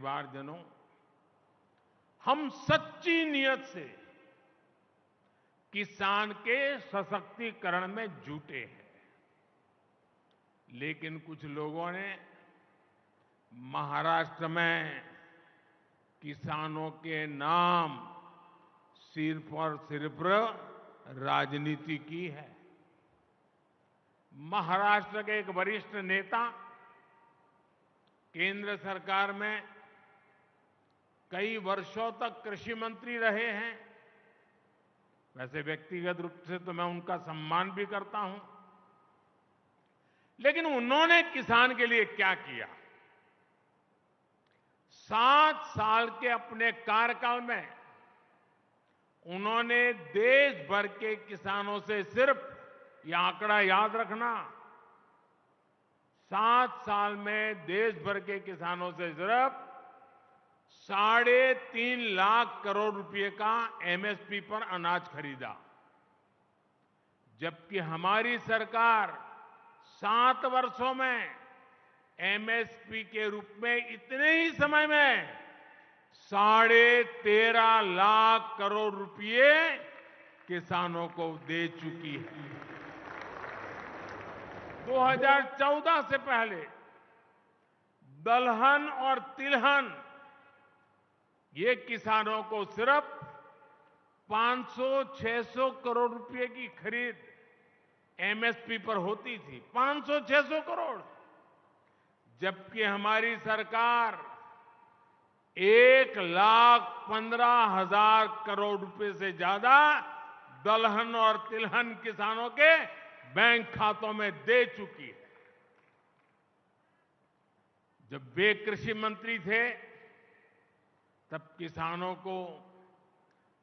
परिवारजनों, हम सच्ची नियत से किसान के सशक्तिकरण में जुटे हैं, लेकिन कुछ लोगों ने महाराष्ट्र में किसानों के नाम सिर्फ और सिर्फ राजनीति की है। महाराष्ट्र के एक वरिष्ठ नेता केंद्र सरकार में कई वर्षों तक कृषि मंत्री रहे हैं। वैसे व्यक्तिगत रूप से तो मैं उनका सम्मान भी करता हूं, लेकिन उन्होंने किसान के लिए क्या किया? 7 साल के अपने कार्यकाल में उन्होंने देश भर के किसानों से सिर्फ, यह आंकड़ा याद रखना, 7 साल में देश भर के किसानों से सिर्फ 3.5 लाख करोड़ रुपए का एमएसपी पर अनाज खरीदा, जबकि हमारी सरकार 7 वर्षों में एमएसपी के रूप में इतने ही समय में 13.5 लाख करोड़ रुपए किसानों को दे चुकी है। 2014 से पहले दलहन और तिलहन ये किसानों को सिर्फ 500-600 करोड़ रुपए की खरीद एमएसपी पर होती थी, 500-600 करोड़, जबकि हमारी सरकार 1,15,000 करोड़ रुपए से ज्यादा दलहन और तिलहन किसानों के बैंक खातों में दे चुकी है। जब वे कृषि मंत्री थे तब किसानों को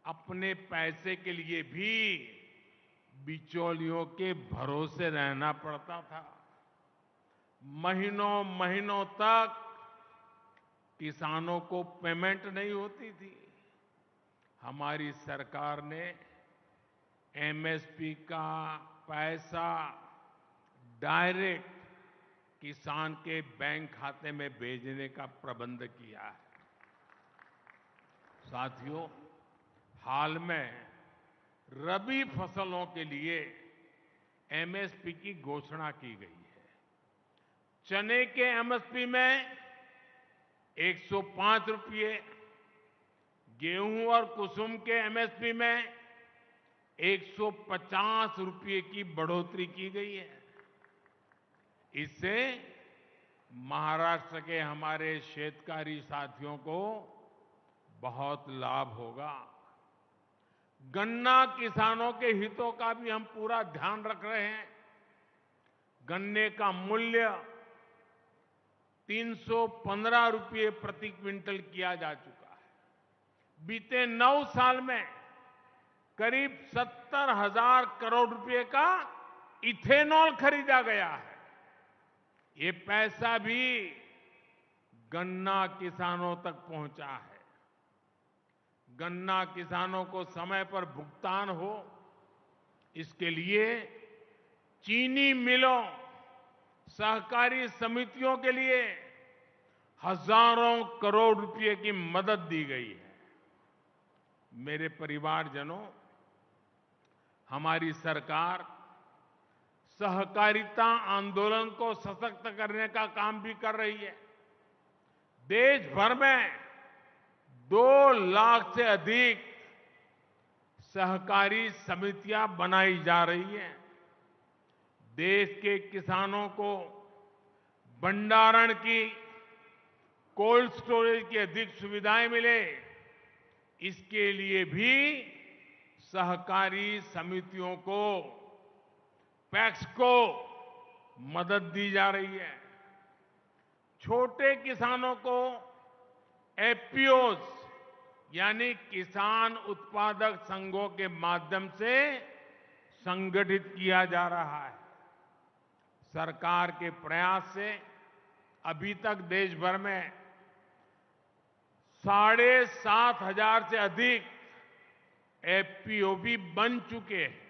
अपने पैसे के लिए भी बिचौलियों के भरोसे रहना पड़ता था। महीनों महीनों तक किसानों को पेमेंट नहीं होती थी। हमारी सरकार ने एमएसपी का पैसा डायरेक्ट किसान के बैंक खाते में भेजने का प्रबंध किया है। साथियों, हाल में रबी फसलों के लिए एमएसपी की घोषणा की गई है। चने के एमएसपी में 105 रुपये, गेहूं और कुसुम के एमएसपी में 150 रुपये की बढ़ोतरी की गई है। इससे महाराष्ट्र के हमारे शेतकारी साथियों को बहुत लाभ होगा। गन्ना किसानों के हितों का भी हम पूरा ध्यान रख रहे हैं। गन्ने का मूल्य 315 रुपये प्रति क्विंटल किया जा चुका है। बीते 9 साल में करीब 70,000 करोड़ रुपए का इथेनॉल खरीदा गया है। ये पैसा भी गन्ना किसानों तक पहुंचा है। गन्ना किसानों को समय पर भुगतान हो, इसके लिए चीनी मिलों, सहकारी समितियों के लिए हजारों करोड़ रुपए की मदद दी गई है। मेरे परिवारजनों, हमारी सरकार सहकारिता आंदोलन को सशक्त करने का काम भी कर रही है। देश भर में 2 लाख से अधिक सहकारी समितियां बनाई जा रही हैं। देश के किसानों को भंडारण की, कोल्ड स्टोरेज की अधिक सुविधाएं मिले, इसके लिए भी सहकारी समितियों को, पैक्स को मदद दी जा रही है। छोटे किसानों को एफपीओज यानी किसान उत्पादक संघों के माध्यम से संगठित किया जा रहा है। सरकार के प्रयास से अभी तक देश भर में 7,500 से अधिक एफपीओ भी बन चुके हैं।